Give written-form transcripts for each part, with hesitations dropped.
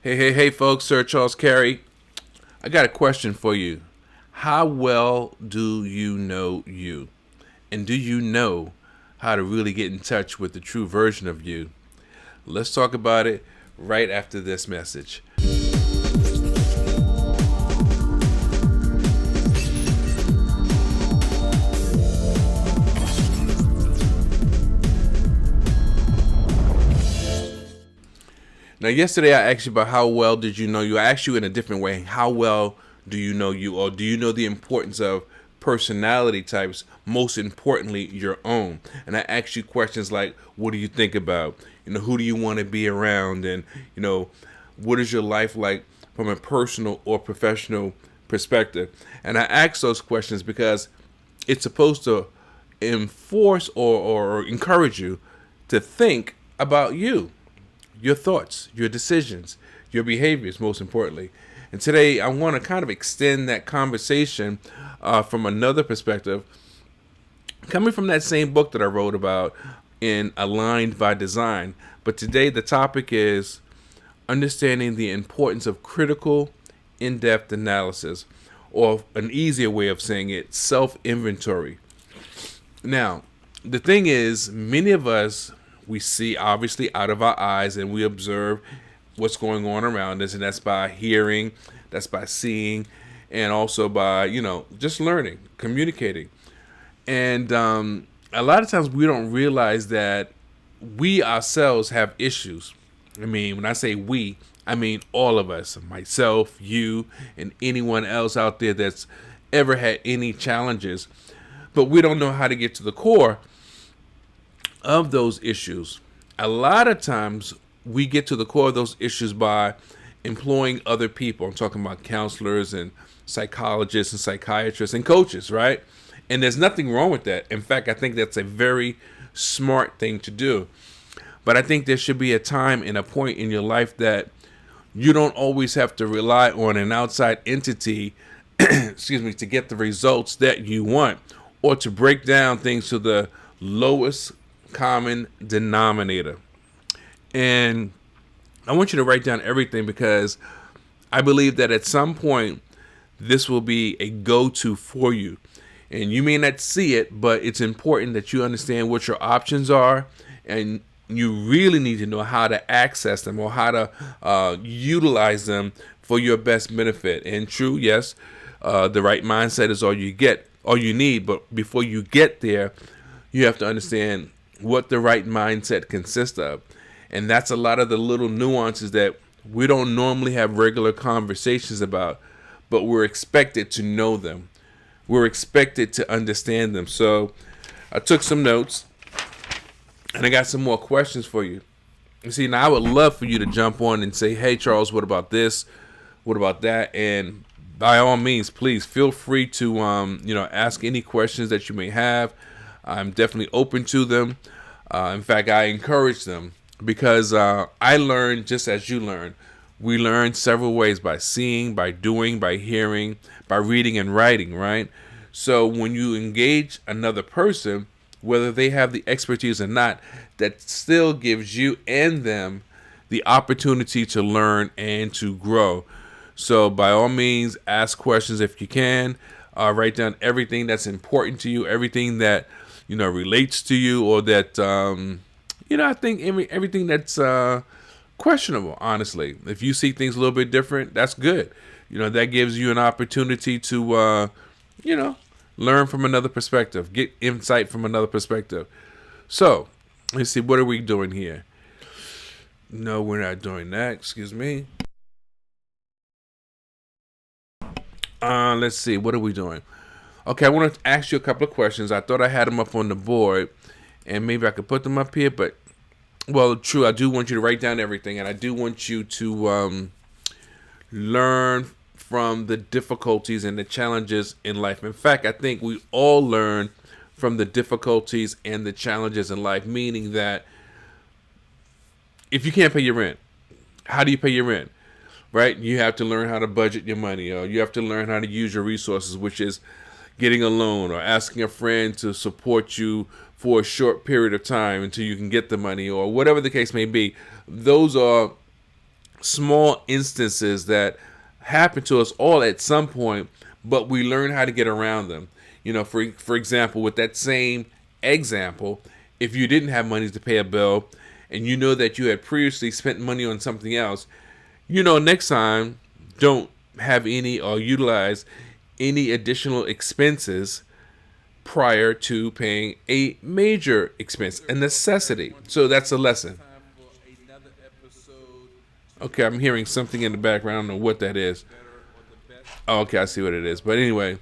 Hey, folks, Sir Charles Cary. I got a question for you. How well do you know you? And do you know how to really get in touch with the true version of you? Let's talk about it right after this message. Now, yesterday I asked you about how well did you know you. I asked you in a different way. How well do you know you, or do you know the importance of personality types? Most importantly, your own. And I asked you questions like, what do you think about? Who do you want to be around? And what is your life like from a personal or professional perspective? And I asked those questions because it's supposed to enforce or encourage you to think about you, your thoughts, your decisions, your behaviors, most importantly. And today, I want to kind of extend that conversation from another perspective, coming from that same book that I wrote about in Aligned by Design. But today, the topic is understanding the importance of critical, in depth analysis, or an easier way of saying it, self inventory. Now, the thing is, many of us, we see obviously out of our eyes and we observe what's going on around us, and that's by hearing, that's by seeing, and also by, just learning, communicating. And a lot of times we don't realize that we ourselves have issues. I mean, when I say we, I mean all of us, myself, you, and anyone else out there that's ever had any challenges. But we don't know how to get to the core of those issues. A lot of times we get to the core of those issues by employing other people. I'm talking about counselors and psychologists and psychiatrists and coaches, right? And there's nothing wrong with that. In fact, I think that's a very smart thing to do. But I think there should be a time and a point in your life that you don't always have to rely on an outside entity, excuse me, to get the results that you want, or to break down things to the lowest common denominator. And I want you to write down everything, because I believe that at some point this will be a go-to for you. And you may not see it, but it's important that you understand what your options are, and you really need to know how to access them, or how to utilize them for your best benefit. And true, yes, the right mindset is all you need. But before you get there, you have to understand what the right mindset consists of. And that's a lot of the little nuances that we don't normally have regular conversations about, but we're expected to know them. We're expected to understand them. So I took some notes, and I got some more questions for you. You see, now I would love for you to jump on and say, hey, Charles, what about this? What about that? And by all means, please feel free to, ask any questions that you may have. I'm definitely open to them. In fact, I encourage them, because I learn just as you learn. We learn several ways: by seeing, by doing, by hearing, by reading and writing, right? So when you engage another person, whether they have the expertise or not, that still gives you and them the opportunity to learn and to grow. So by all means, ask questions if you can. Write down everything that's important to you, everything that relates to you, or that I think everything that's questionable. Honestly, if you see things a little bit different, that's good. That gives you an opportunity to learn from another perspective, get insight from another perspective. So let's see, what are we doing here? No, we're not doing that. Excuse me. Let's see, what are we doing? Okay, I want to ask you a couple of questions. I thought I had them up on the board, and maybe I could put them up here, but well, true, I do want you to write down everything, and I do want you to learn from the difficulties and the challenges in life. In fact, I think we all learn from the difficulties and the challenges in life, meaning that if you can't pay your rent, how do you pay your rent? Right? You have to learn how to budget your money, or you have to learn how to use your resources, which is getting a loan or asking a friend to support you for a short period of time until you can get the money, or whatever the case may be. Those are small instances that happen to us all at some point, but we learn how to get around them. For example, with that same example, if you didn't have money to pay a bill and you know that you had previously spent money on something else, next time don't have any or utilize any additional expenses prior to paying a major expense, a necessity. So that's a lesson. Okay, I'm hearing something in the background. I don't know what that is. Oh, okay, I see what it is. But anyway,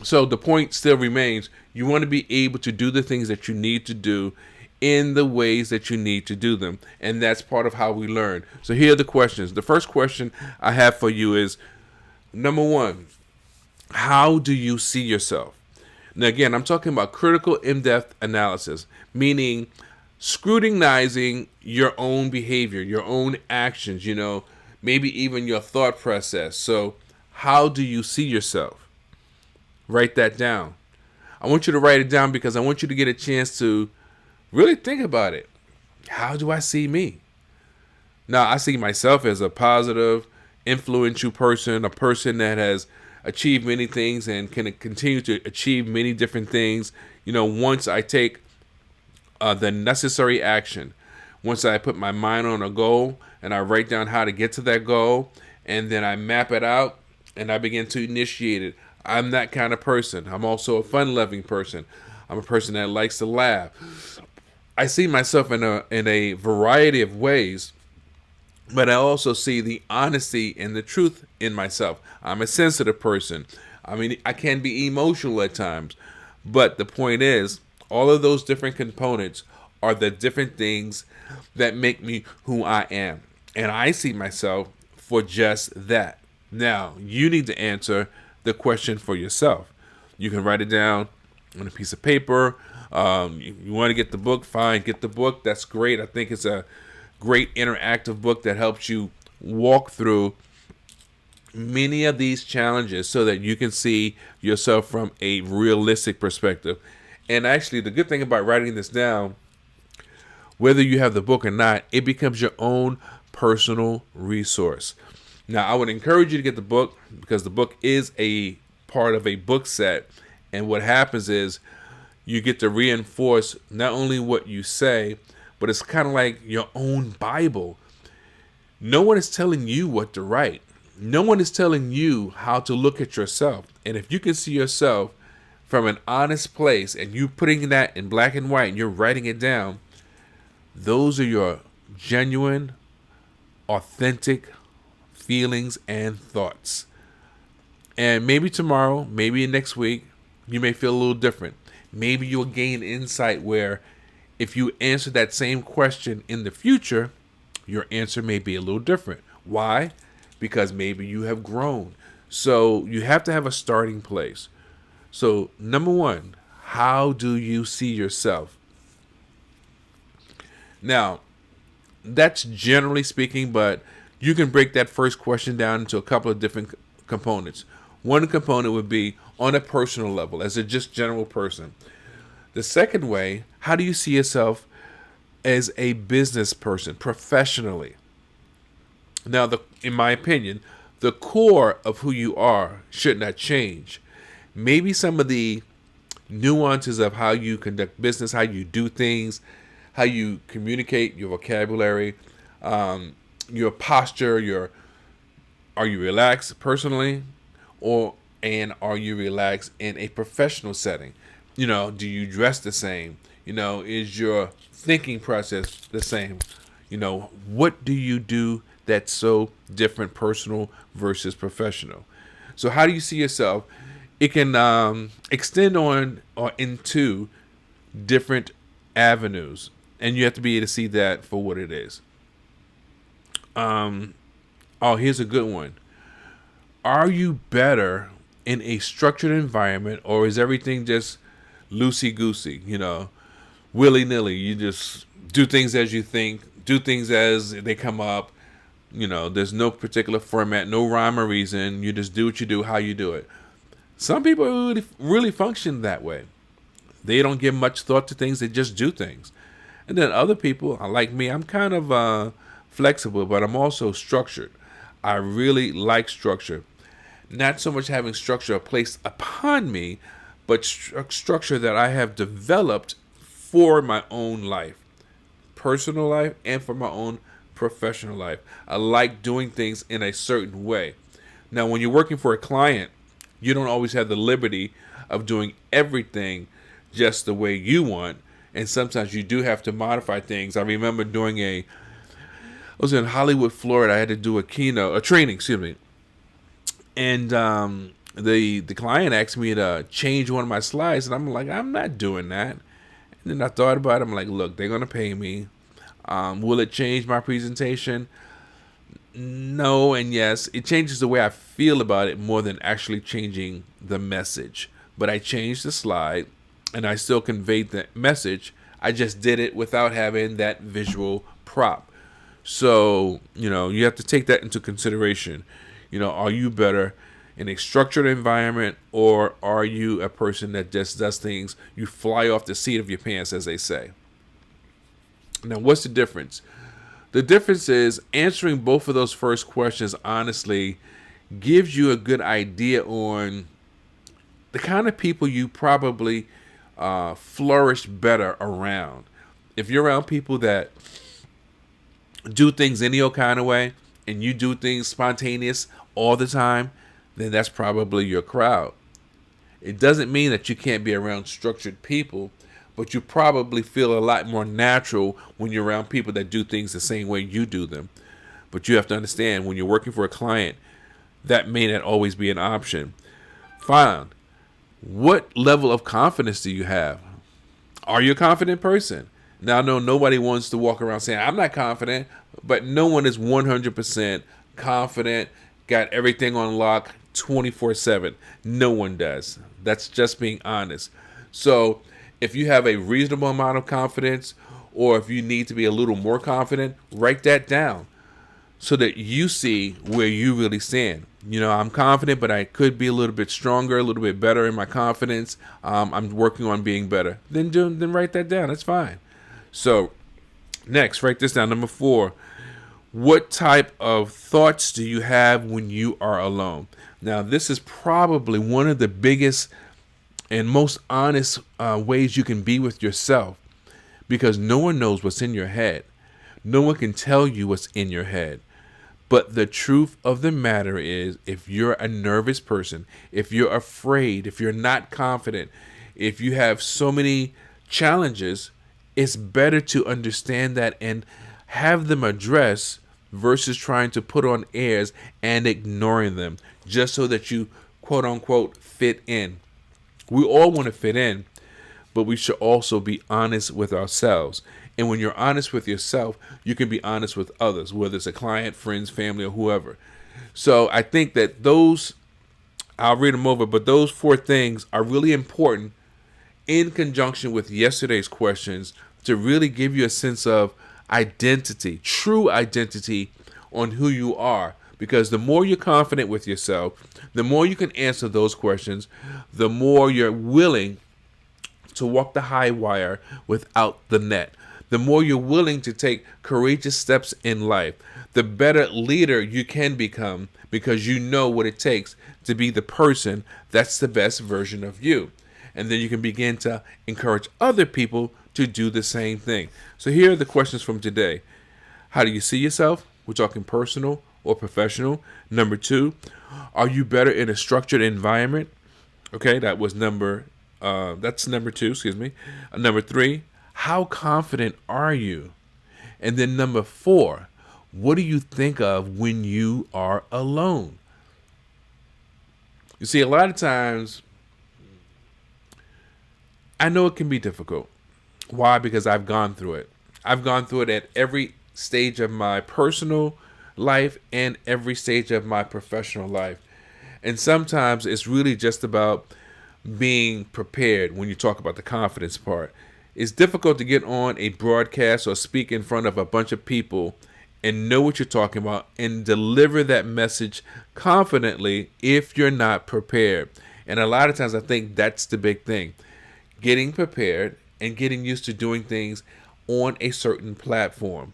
so the point still remains. You want to be able to do the things that you need to do in the ways that you need to do them. And that's part of how we learn. So here are the questions. The first question I have for you is, number one, how do you see yourself? Now, again, I'm talking about critical, in-depth analysis, meaning scrutinizing your own behavior, your own actions, maybe even your thought process. So, how do you see yourself? Write that down. I want you to write it down because I want you to get a chance to really think about it. How do I see me? Now, I see myself as a positive, influential person, a person that has achieved many things and can continue to achieve many different things. Once I take the necessary action, once I put my mind on a goal and I write down how to get to that goal, and then I map it out and I begin to initiate it. I'm that kind of person. I'm also a fun-loving person. I'm a person that likes to laugh. I see myself in a variety of ways, but I also see the honesty and the truth in myself. I'm a sensitive person. I mean, I can be emotional at times, but the point is, all of those different components are the different things that make me who I am. And I see myself for just that. Now, you need to answer the question for yourself. You can write it down on a piece of paper. You want to get the book, fine, get the book. That's great. I think it's a great interactive book that helps you walk through many of these challenges so that you can see yourself from a realistic perspective. And actually, the good thing about writing this down, whether you have the book or not, it becomes your own personal resource. Now, I would encourage you to get the book because the book is a part of a book set. And what happens is you get to reinforce not only what you say, but it's kind of like your own Bible. No one is telling you what to write. No one is telling you how to look at yourself. And if you can see yourself from an honest place and you putting that in black and white and you're writing it down, those are your genuine, authentic feelings and thoughts. And maybe tomorrow, maybe next week, you may feel a little different. Maybe you'll gain insight where if you answer that same question in the future, your answer may be a little different. Why? Because maybe you have grown. So you have to have a starting place. So number one, how do you see yourself? Now, that's generally speaking, but you can break that first question down into a couple of different components. One component would be on a personal level, as a just general person. The second way, how do you see yourself as a business person, professionally? Now, in my opinion, the core of who you are should not change. Maybe some of the nuances of how you conduct business, how you do things, how you communicate, your vocabulary, your posture, are you relaxed personally, and are you relaxed in a professional setting? Do you dress the same? Is your thinking process the same? What do you do that's so different, personal versus professional? So how do you see yourself? It can extend on or into different avenues, and you have to be able to see that for what it is. Here's a good one. Are you better in a structured environment, or is everything just loosey-goosey, willy-nilly? You just do things as you think, do things as they come up. There's no particular format, no rhyme or reason. You just do what you do, how you do it. Some people really function that way. They don't give much thought to things. They just do things. And then other people, like me, I'm kind of flexible, but I'm also structured. I really like structure. Not so much having structure placed upon me, but structure that I have developed for my own life, personal life, and for my own professional life. I like doing things in a certain way. Now, when you're working for a client, you don't always have the liberty of doing everything just the way you want. And sometimes you do have to modify things. I remember I was in Hollywood, Florida. I had to do a training, excuse me. And the client asked me to change one of my slides, and I'm like, I'm not doing that. And then I thought about it. I'm like, look, they're gonna pay me. Will it change my presentation? No and yes. It changes the way I feel about it more than actually changing the message. But I changed the slide, and I still conveyed the message. I just did it without having that visual prop. So, you have to take that into consideration. Are you better in a structured environment, or are you a person that just does things, you fly off the seat of your pants, as they say? Now, what's the difference? The difference is answering both of those first questions honestly gives you a good idea on the kind of people you probably flourish better around. If you're around people that do things any old kind of way, and you do things spontaneous all the time, then that's probably your crowd. It doesn't mean that you can't be around structured people, but you probably feel a lot more natural when you're around people that do things the same way you do them. But you have to understand, when you're working for a client, that may not always be an option. Fine. What level of confidence do you have? Are you a confident person? Now, I know nobody wants to walk around saying, I'm not confident, but no one is 100% confident, got everything on lock 24/7. No one does. That's just being honest. So if you have a reasonable amount of confidence, or if you need to be a little more confident, write that down so that you see where you really stand. I'm confident, but I could be a little bit stronger, a little bit better in my confidence. I'm working on being better. Then write that down. That's fine. So next, write this down. Number 4, what type of thoughts do you have when you are alone? Now, this is probably one of the biggest and most honest ways you can be with yourself, because no one knows what's in your head. No one can tell you what's in your head. But the truth of the matter is, if you're a nervous person, if you're afraid, if you're not confident, if you have so many challenges, it's better to understand that and have them addressed versus trying to put on airs and ignoring them just so that you, quote unquote, fit in. We all want to fit in, but we should also be honest with ourselves. And when you're honest with yourself, you can be honest with others, whether it's a client, friends, family, or whoever. So I think that I'll read them over, but those 4 things are really important in conjunction with yesterday's questions to really give you a sense of identity, true identity on who you are. Because the more you're confident with yourself, the more you can answer those questions, the more you're willing to walk the high wire without the net. The more you're willing to take courageous steps in life, the better leader you can become, because you know what it takes to be the person that's the best version of you. And then you can begin to encourage other people to do the same thing. So here are the questions from today. How do you see yourself? We're talking personal or professional. Number 2, are you better in a structured environment? Okay, that's number 2, excuse me. Number 3, how confident are you? And then number 4, what do you think of when you are alone? You see, a lot of times, I know it can be difficult. Why? Because I've gone through it. I've gone through it at every stage of my personal life and every stage of my professional life. And sometimes it's really just about being prepared when you talk about the confidence part. It's difficult to get on a broadcast or speak in front of a bunch of people and know what you're talking about and deliver that message confidently if you're not prepared. And a lot of times I think that's the big thing. Getting prepared and getting used to doing things on a certain platform.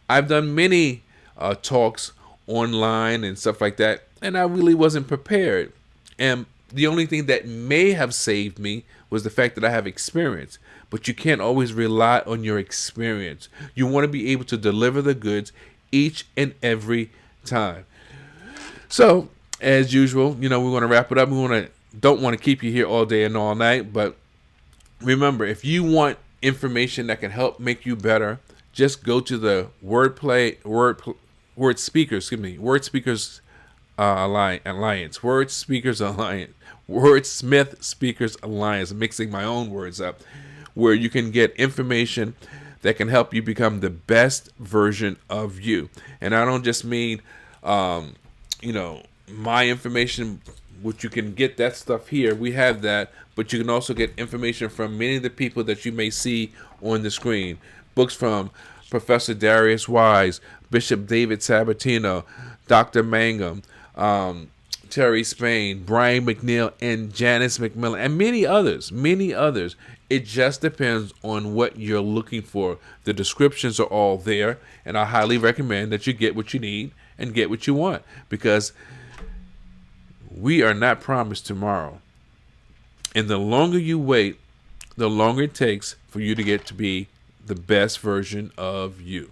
I've done many talks online and stuff like that, and I really wasn't prepared. And the only thing that may have saved me was the fact that I have experience. But you can't always rely on your experience. You want to be able to deliver the goods each and every time. So, as usual, we want to wrap it up. Don't want to keep you here all day and all night, but remember, if you want information that can help make you better, just go to the Word Speakers, Word Speakers Alliance, Wordsmith Speakers Alliance. I'm mixing my own words up, where you can get information that can help you become the best version of you. And I don't just mean, my information, which you can get that stuff here. We have that, but you can also get information from many of the people that you may see on the screen. Books from Professor Darius Wise, Bishop David Sabatino, Dr. Mangum, Terry Spain, Brian McNeil, and Janice McMillan, and many others, many others. It just depends on what you're looking for. The descriptions are all there, and I highly recommend that you get what you need and get what you want, because we are not promised tomorrow. And the longer you wait, the longer it takes for you to get to be the best version of you.